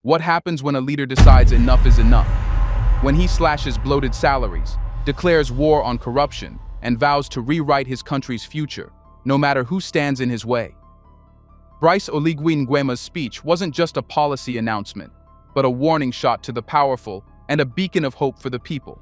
What happens when a leader decides enough is enough? When he slashes bloated salaries, declares war on corruption, and vows to rewrite his country's future, no matter who stands in his way. Brice Oligui Nguema's speech wasn't just a policy announcement, but a warning shot to the powerful and a beacon of hope for the people.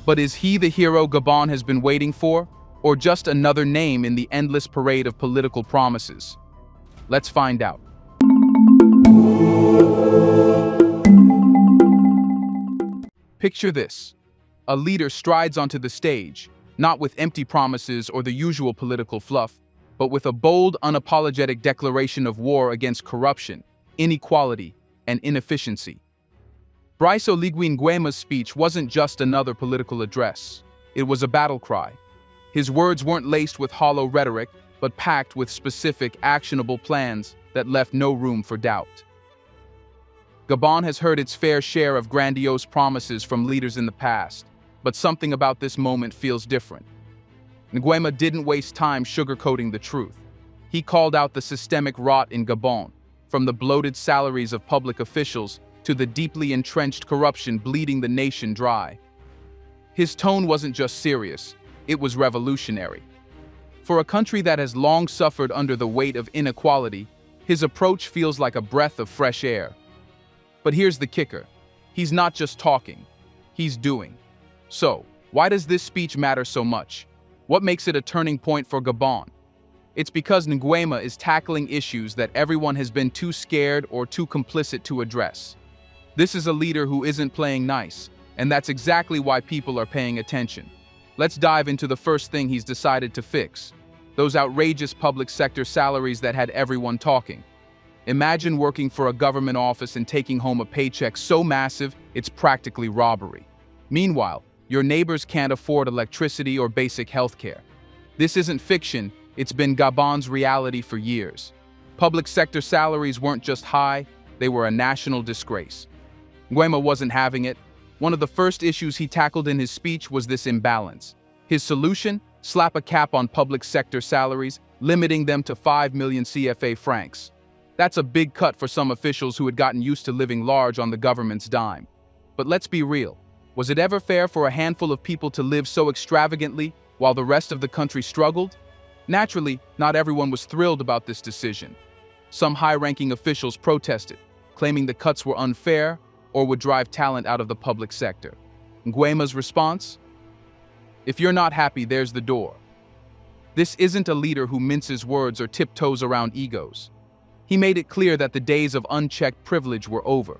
But is he the hero Gabon has been waiting for, or just another name in the endless parade of political promises? Let's find out. Picture this. A leader strides onto the stage, not with empty promises or the usual political fluff, but with a bold, unapologetic declaration of war against corruption, inequality, and inefficiency. Brice Oligui Nguema's speech wasn't just another political address. It was a battle cry. His words weren't laced with hollow rhetoric, but packed with specific, actionable plans that left no room for doubt. Gabon has heard its fair share of grandiose promises from leaders in the past, but something about this moment feels different. Nguema didn't waste time sugarcoating the truth. He called out the systemic rot in Gabon, from the bloated salaries of public officials to the deeply entrenched corruption bleeding the nation dry. His tone wasn't just serious, it was revolutionary. For a country that has long suffered under the weight of inequality, his approach feels like a breath of fresh air. But here's the kicker. He's not just talking, he's doing. So, why does this speech matter so much? What makes it a turning point for Gabon? It's because Nguema is tackling issues that everyone has been too scared or too complicit to address. This is a leader who isn't playing nice, and that's exactly why people are paying attention. Let's dive into the first thing he's decided to fix: those outrageous public sector salaries that had everyone talking. Imagine working for a government office and taking home a paycheck so massive it's practically robbery. Meanwhile, your neighbors can't afford electricity or basic health care. This isn't fiction, it's been Gabon's reality for years. Public sector salaries weren't just high, they were a national disgrace. Nguema wasn't having it. One of the first issues he tackled in his speech was this imbalance. His solution? Slap a cap on public sector salaries, limiting them to 5 million CFA francs. That's a big cut for some officials who had gotten used to living large on the government's dime. But let's be real. Was it ever fair for a handful of people to live so extravagantly while the rest of the country struggled? Naturally, not everyone was thrilled about this decision. Some high-ranking officials protested, claiming the cuts were unfair or would drive talent out of the public sector. Nguema's response? If you're not happy, there's the door. This isn't a leader who minces words or tiptoes around egos. He made it clear that the days of unchecked privilege were over.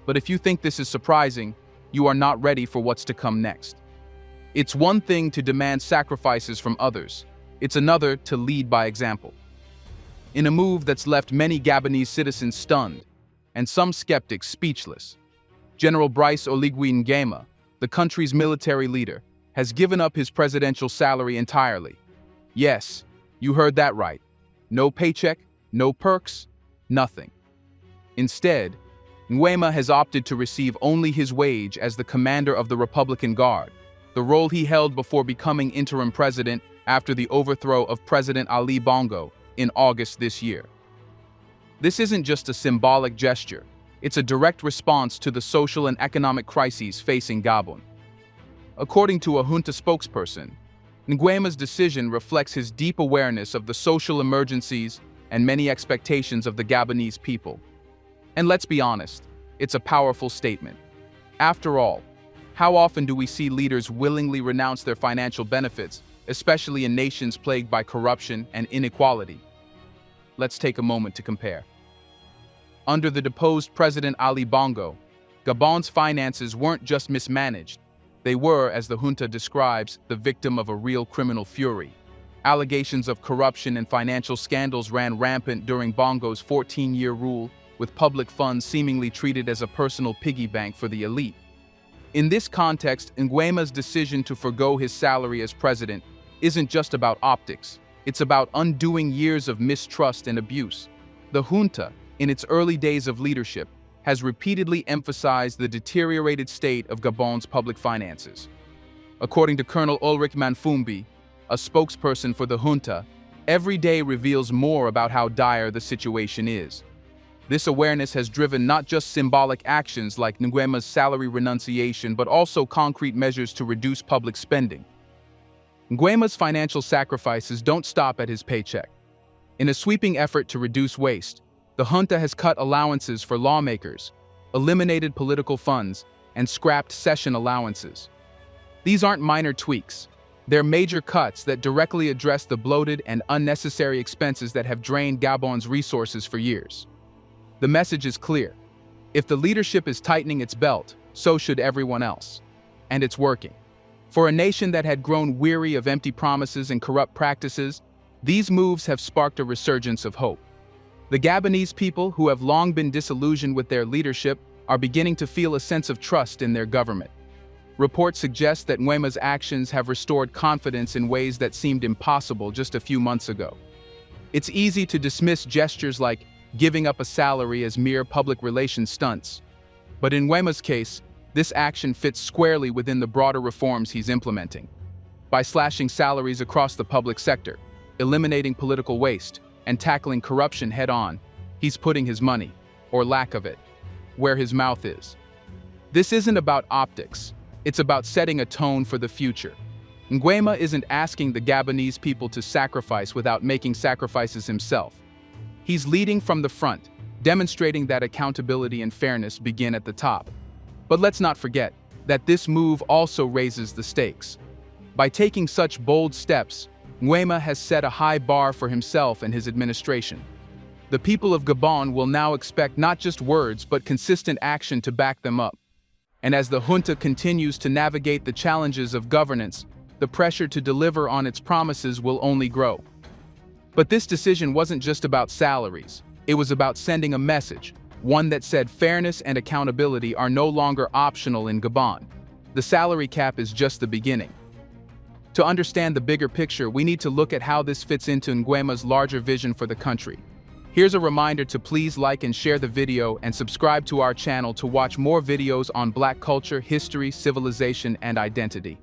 But if you think this is surprising, you are not ready for what's to come next. It's one thing to demand sacrifices from others. It's another to lead by example. In a move that's left many Gabonese citizens stunned, and some skeptics speechless, General Brice Oligui Nguema, the country's military leader, has given up his presidential salary entirely. Yes, you heard that right. No paycheck, no perks, nothing. Instead, Nguema has opted to receive only his wage as the commander of the Republican Guard, the role he held before becoming interim president after the overthrow of President Ali Bongo in August this year. This isn't just a symbolic gesture, it's a direct response to the social and economic crises facing Gabon. According to a junta spokesperson, Nguema's decision reflects his deep awareness of the social emergencies and many expectations of the Gabonese people. And let's be honest, it's a powerful statement. After all, how often do we see leaders willingly renounce their financial benefits, especially in nations plagued by corruption and inequality? Let's take a moment to compare. Under the deposed President Ali Bongo, Gabon's finances weren't just mismanaged. They were, as the junta describes, the victim of a real criminal fury. Allegations of corruption and financial scandals ran rampant during Bongo's 14-year rule, with public funds seemingly treated as a personal piggy bank for the elite. In this context, Nguema's decision to forgo his salary as president isn't just about optics. It's about undoing years of mistrust and abuse. The junta, in its early days of leadership, has repeatedly emphasized the deteriorated state of Gabon's public finances. According to Colonel Ulrich Manfumbi, a spokesperson for the junta, every day reveals more about how dire the situation is. This awareness has driven not just symbolic actions like Nguema's salary renunciation, but also concrete measures to reduce public spending. Nguema's financial sacrifices don't stop at his paycheck. In a sweeping effort to reduce waste, the junta has cut allowances for lawmakers, eliminated political funds, and scrapped session allowances. These aren't minor tweaks. They're major cuts that directly address the bloated and unnecessary expenses that have drained Gabon's resources for years. The message is clear. If the leadership is tightening its belt, so should everyone else. And it's working. For a nation that had grown weary of empty promises and corrupt practices, these moves have sparked a resurgence of hope. The Gabonese people, who have long been disillusioned with their leadership, are beginning to feel a sense of trust in their government. Reports suggest that Nguema's actions have restored confidence in ways that seemed impossible just a few months ago. It's easy to dismiss gestures like giving up a salary as mere public relations stunts. But in Nguema's case, this action fits squarely within the broader reforms he's implementing. By slashing salaries across the public sector, eliminating political waste, and tackling corruption head-on, he's putting his money, or lack of it, where his mouth is. This isn't about optics. It's about setting a tone for the future. Nguema isn't asking the Gabonese people to sacrifice without making sacrifices himself. He's leading from the front, demonstrating that accountability and fairness begin at the top. But let's not forget that this move also raises the stakes. By taking such bold steps, Nguema has set a high bar for himself and his administration. The people of Gabon will now expect not just words but consistent action to back them up. And as the junta continues to navigate the challenges of governance, the pressure to deliver on its promises will only grow. But this decision wasn't just about salaries. It was about sending a message, one that said fairness and accountability are no longer optional in Gabon. The salary cap is just the beginning. To understand the bigger picture, we need to look at how this fits into Nguema's larger vision for the country. Here's a reminder to please like and share the video and subscribe to our channel to watch more videos on Black culture, history, civilization, and identity.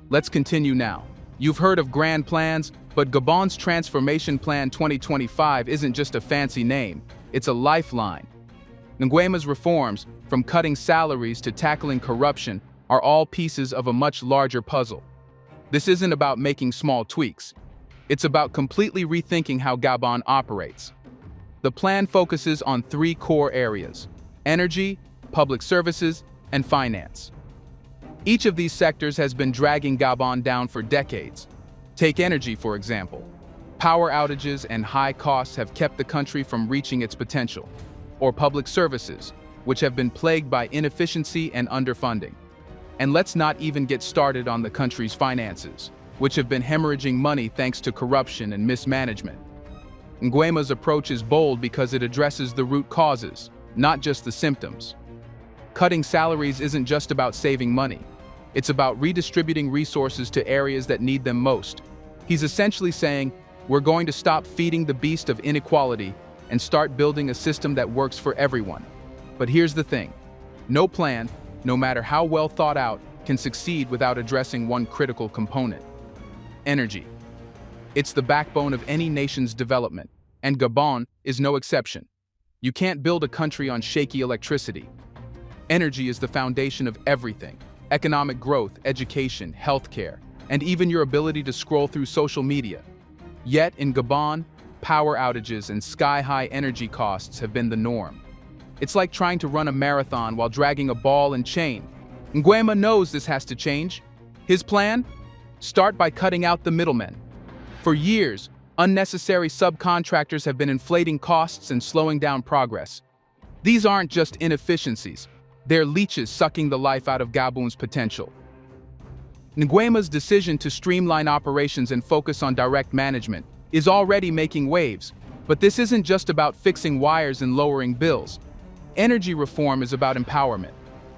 Let's continue now. You've heard of grand plans, but Gabon's Transformation Plan 2025 isn't just a fancy name, it's a lifeline. Nguema's reforms, from cutting salaries to tackling corruption, are all pieces of a much larger puzzle. This isn't about making small tweaks. It's about completely rethinking how Gabon operates. The plan focuses on three core areas: energy, public services, and finance. Each of these sectors has been dragging Gabon down for decades. Take energy, for example. Power outages and high costs have kept the country from reaching its potential. Or public services, which have been plagued by inefficiency and underfunding. And let's not even get started on the country's finances, which have been hemorrhaging money thanks to corruption and mismanagement. Nguema's approach is bold because it addresses the root causes, not just the symptoms. Cutting salaries isn't just about saving money. It's about redistributing resources to areas that need them most. He's essentially saying, we're going to stop feeding the beast of inequality and start building a system that works for everyone. But here's the thing. No plan, no matter how well thought out, can succeed without addressing one critical component: energy. It's the backbone of any nation's development, and Gabon is no exception. You can't build a country on shaky electricity. Energy is the foundation of everything: economic growth, education, healthcare, and even your ability to scroll through social media. Yet in Gabon, power outages and sky-high energy costs have been the norm. It's like trying to run a marathon while dragging a ball and chain. Nguema knows this has to change. His plan? Start by cutting out the middlemen. For years, unnecessary subcontractors have been inflating costs and slowing down progress. These aren't just inefficiencies. They're leeches sucking the life out of Gabon's potential. Nguema's decision to streamline operations and focus on direct management is already making waves, but this isn't just about fixing wires and lowering bills. Energy reform is about empowerment.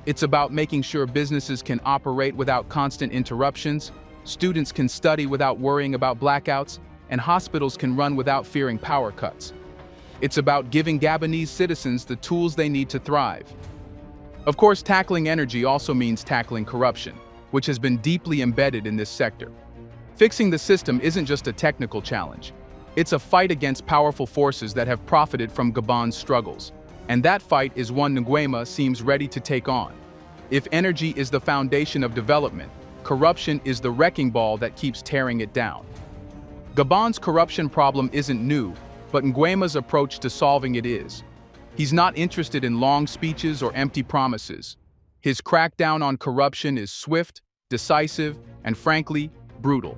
It's about making sure businesses can operate without constant interruptions, students can study without worrying about blackouts, and hospitals can run without fearing power cuts. It's about giving Gabonese citizens the tools they need to thrive. Of course, tackling energy also means tackling corruption, which has been deeply embedded in this sector. Fixing the system isn't just a technical challenge. It's a fight against powerful forces that have profited from Gabon's struggles. And that fight is one Nguema seems ready to take on. If energy is the foundation of development, corruption is the wrecking ball that keeps tearing it down. Gabon's corruption problem isn't new, but Nguema's approach to solving it is. He's not interested in long speeches or empty promises. His crackdown on corruption is swift, decisive, and frankly, brutal.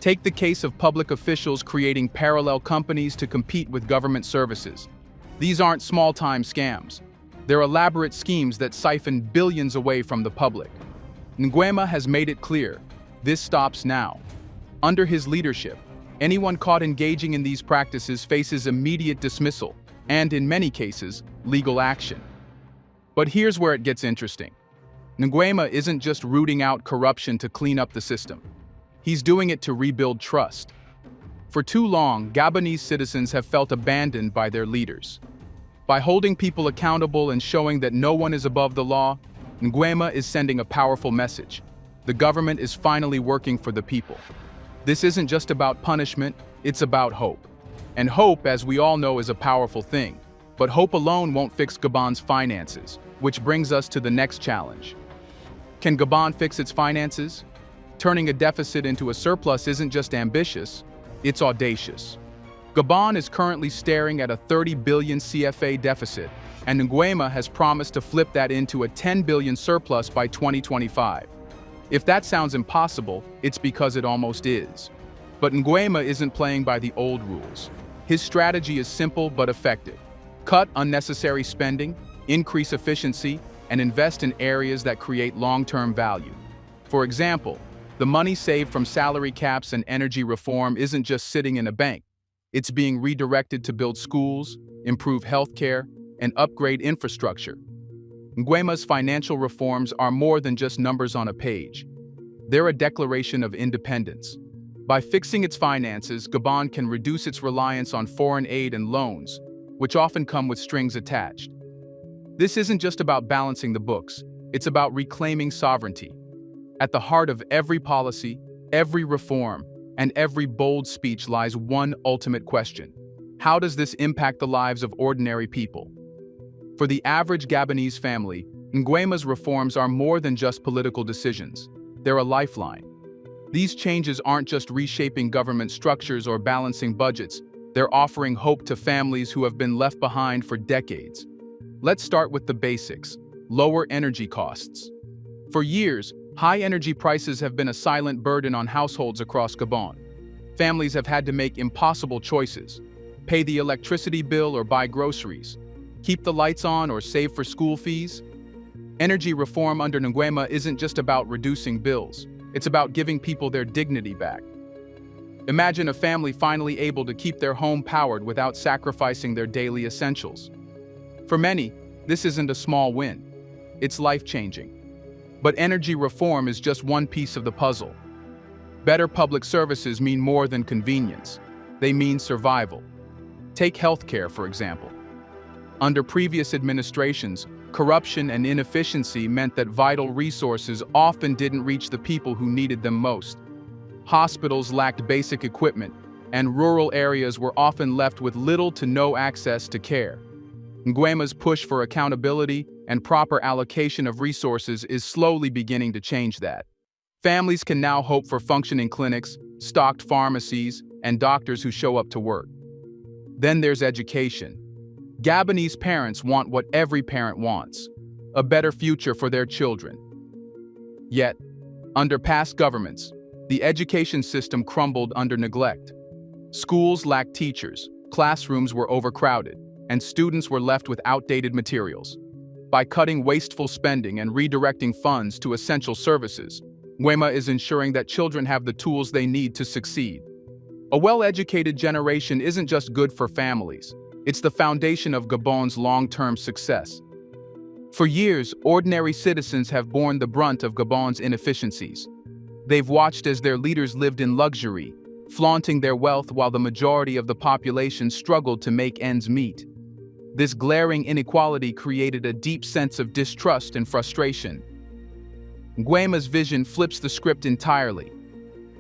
Take the case of public officials creating parallel companies to compete with government services. These aren't small-time scams. They're elaborate schemes that siphon billions away from the public. Nguema has made it clear, this stops now. Under his leadership, anyone caught engaging in these practices faces immediate dismissal, and in many cases, legal action. But here's where it gets interesting. Nguema isn't just rooting out corruption to clean up the system. He's doing it to rebuild trust. For too long, Gabonese citizens have felt abandoned by their leaders. By holding people accountable and showing that no one is above the law, Nguema is sending a powerful message. The government is finally working for the people. This isn't just about punishment, it's about hope. And hope, as we all know, is a powerful thing. But hope alone won't fix Gabon's finances, which brings us to the next challenge. Can Gabon fix its finances? Turning a deficit into a surplus isn't just ambitious, it's audacious. Gabon is currently staring at a 30 billion CFA deficit, and Nguema has promised to flip that into a 10 billion surplus by 2025. If that sounds impossible, it's because it almost is. But Nguema isn't playing by the old rules. His strategy is simple but effective. Cut unnecessary spending, increase efficiency, and invest in areas that create long-term value. For example, the money saved from salary caps and energy reform isn't just sitting in a bank. It's being redirected to build schools, improve healthcare, and upgrade infrastructure. Nguema's financial reforms are more than just numbers on a page. They're a declaration of independence. By fixing its finances, Gabon can reduce its reliance on foreign aid and loans, which often come with strings attached. This isn't just about balancing the books, it's about reclaiming sovereignty. At the heart of every policy, every reform, and every bold speech lies one ultimate question. How does this impact the lives of ordinary people? For the average Gabonese family, Nguema's reforms are more than just political decisions. They're a lifeline. These changes aren't just reshaping government structures or balancing budgets, they're offering hope to families who have been left behind for decades. Let's start with the basics: lower energy costs. For years, high energy prices have been a silent burden on households across Gabon. Families have had to make impossible choices: pay the electricity bill or buy groceries, keep the lights on or save for school fees. Energy reform under Nguema isn't just about reducing bills, it's about giving people their dignity back. Imagine a family finally able to keep their home powered without sacrificing their daily essentials. For many, this isn't a small win. It's life-changing. But energy reform is just one piece of the puzzle. Better public services mean more than convenience. They mean survival. Take healthcare, for example. Under previous administrations, corruption and inefficiency meant that vital resources often didn't reach the people who needed them most. Hospitals lacked basic equipment, and rural areas were often left with little to no access to care. Nguema's push for accountability and proper allocation of resources is slowly beginning to change that. Families can now hope for functioning clinics, stocked pharmacies, and doctors who show up to work. Then there's education. Gabonese parents want what every parent wants: a better future for their children. Yet, under past governments, the education system crumbled under neglect. Schools lacked teachers, classrooms were overcrowded, and students were left with outdated materials. By cutting wasteful spending and redirecting funds to essential services, Nguema is ensuring that children have the tools they need to succeed. A well-educated generation isn't just good for families, it's the foundation of Gabon's long-term success. For years, ordinary citizens have borne the brunt of Gabon's inefficiencies. They've watched as their leaders lived in luxury, flaunting their wealth while the majority of the population struggled to make ends meet. This glaring inequality created a deep sense of distrust and frustration. Nguema's vision flips the script entirely.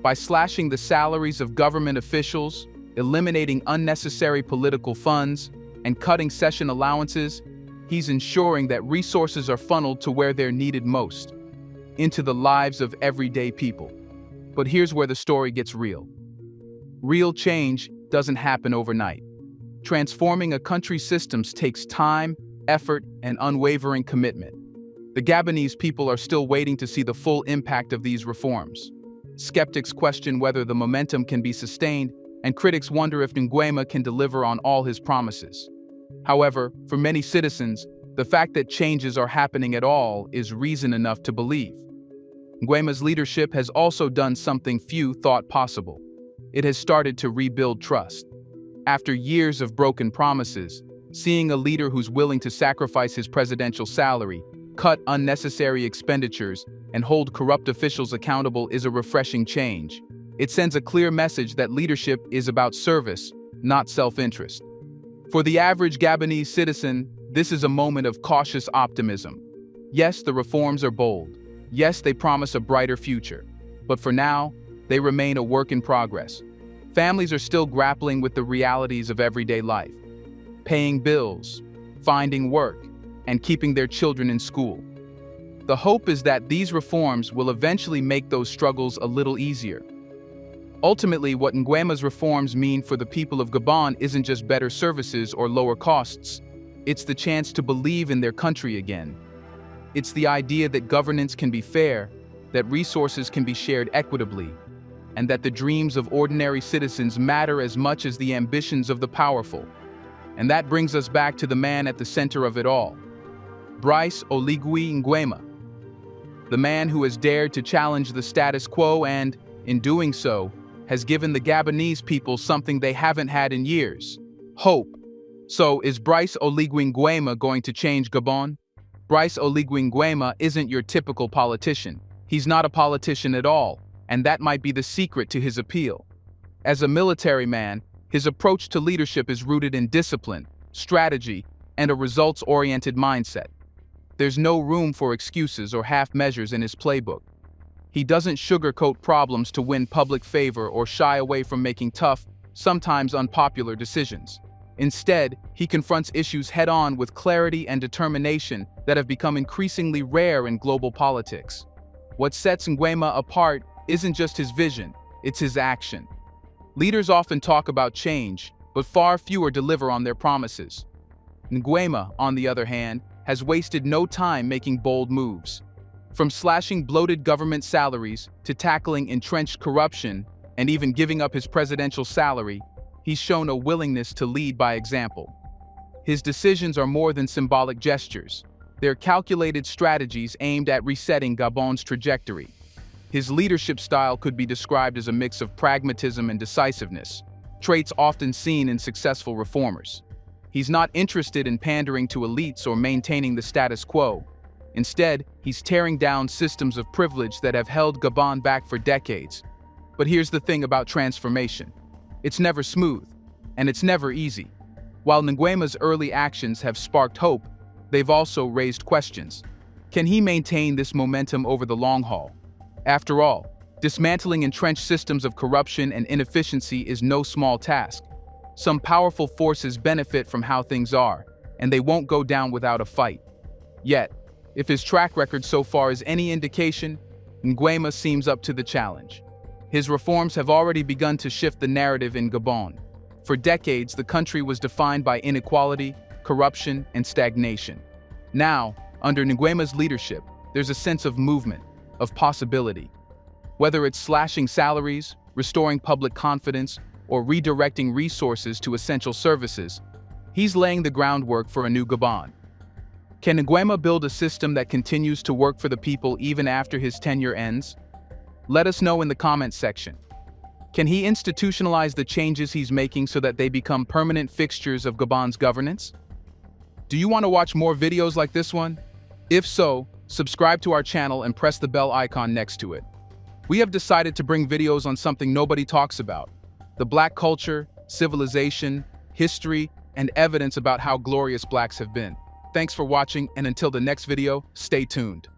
By slashing the salaries of government officials, eliminating unnecessary political funds, and cutting session allowances, he's ensuring that resources are funneled to where they're needed most, into the lives of everyday people. But here's where the story gets real. Real change doesn't happen overnight. Transforming a country's systems takes time, effort, and unwavering commitment. The Gabonese people are still waiting to see the full impact of these reforms. Skeptics question whether the momentum can be sustained, and critics wonder if Nguema can deliver on all his promises. However, for many citizens, the fact that changes are happening at all is reason enough to believe. Nguema's leadership has also done something few thought possible. It has started to rebuild trust. After years of broken promises, seeing a leader who's willing to sacrifice his presidential salary, cut unnecessary expenditures, and hold corrupt officials accountable is a refreshing change. It sends a clear message that leadership is about service, not self-interest. For the average Gabonese citizen, this is a moment of cautious optimism. Yes, the reforms are bold. Yes, they promise a brighter future. But for now, they remain a work in progress. Families are still grappling with the realities of everyday life, paying bills, finding work, and keeping their children in school. The hope is that these reforms will eventually make those struggles a little easier. Ultimately, what Nguema's reforms mean for the people of Gabon isn't just better services or lower costs. It's the chance to believe in their country again. It's the idea that governance can be fair, that resources can be shared equitably, and that the dreams of ordinary citizens matter as much as the ambitions of the powerful. And that brings us back to the man at the center of it all, Brice Oligui Nguema, the man who has dared to challenge the status quo and, in doing so, has given the Gabonese people something they haven't had in years: hope. So, is Brice Oligui Nguema going to change Gabon? Brice Oligui Nguema isn't your typical politician. He's not a politician at all, and that might be the secret to his appeal. As a military man, his approach to leadership is rooted in discipline, strategy, and a results-oriented mindset. There's no room for excuses or half measures in his playbook. He doesn't sugarcoat problems to win public favor or shy away from making tough, sometimes unpopular decisions. Instead, he confronts issues head-on with clarity and determination that have become increasingly rare in global politics. What sets Nguema apart isn't just his vision, it's his action. Leaders often talk about change, but far fewer deliver on their promises. Nguema, on the other hand, has wasted no time making bold moves. From slashing bloated government salaries to tackling entrenched corruption and even giving up his presidential salary, he's shown a willingness to lead by example. His decisions are more than symbolic gestures. They're calculated strategies aimed at resetting Gabon's trajectory. His leadership style could be described as a mix of pragmatism and decisiveness, traits often seen in successful reformers. He's not interested in pandering to elites or maintaining the status quo. Instead, he's tearing down systems of privilege that have held Gabon back for decades. But here's the thing about transformation. It's never smooth, and it's never easy. While Nguema's early actions have sparked hope, they've also raised questions. Can he maintain this momentum over the long haul? After all, dismantling entrenched systems of corruption and inefficiency is no small task. Some powerful forces benefit from how things are, and they won't go down without a fight. Yet, if his track record so far is any indication, Nguema seems up to the challenge. His reforms have already begun to shift the narrative in Gabon. For decades, the country was defined by inequality, corruption, and stagnation. Now, under Nguema's leadership, there's a sense of movement, of possibility. Whether it's slashing salaries, restoring public confidence, or redirecting resources to essential services, he's laying the groundwork for a new Gabon. Can Nguema build a system that continues to work for the people even after his tenure ends? Let us know in the comments section. Can he institutionalize the changes he's making so that they become permanent fixtures of Gabon's governance? Do you want to watch more videos like this one? If so, subscribe to our channel and press the bell icon next to it. We have decided to bring videos on something nobody talks about: the Black culture, civilization, history, and evidence about how glorious Blacks have been. Thanks for watching, and until the next video, stay tuned.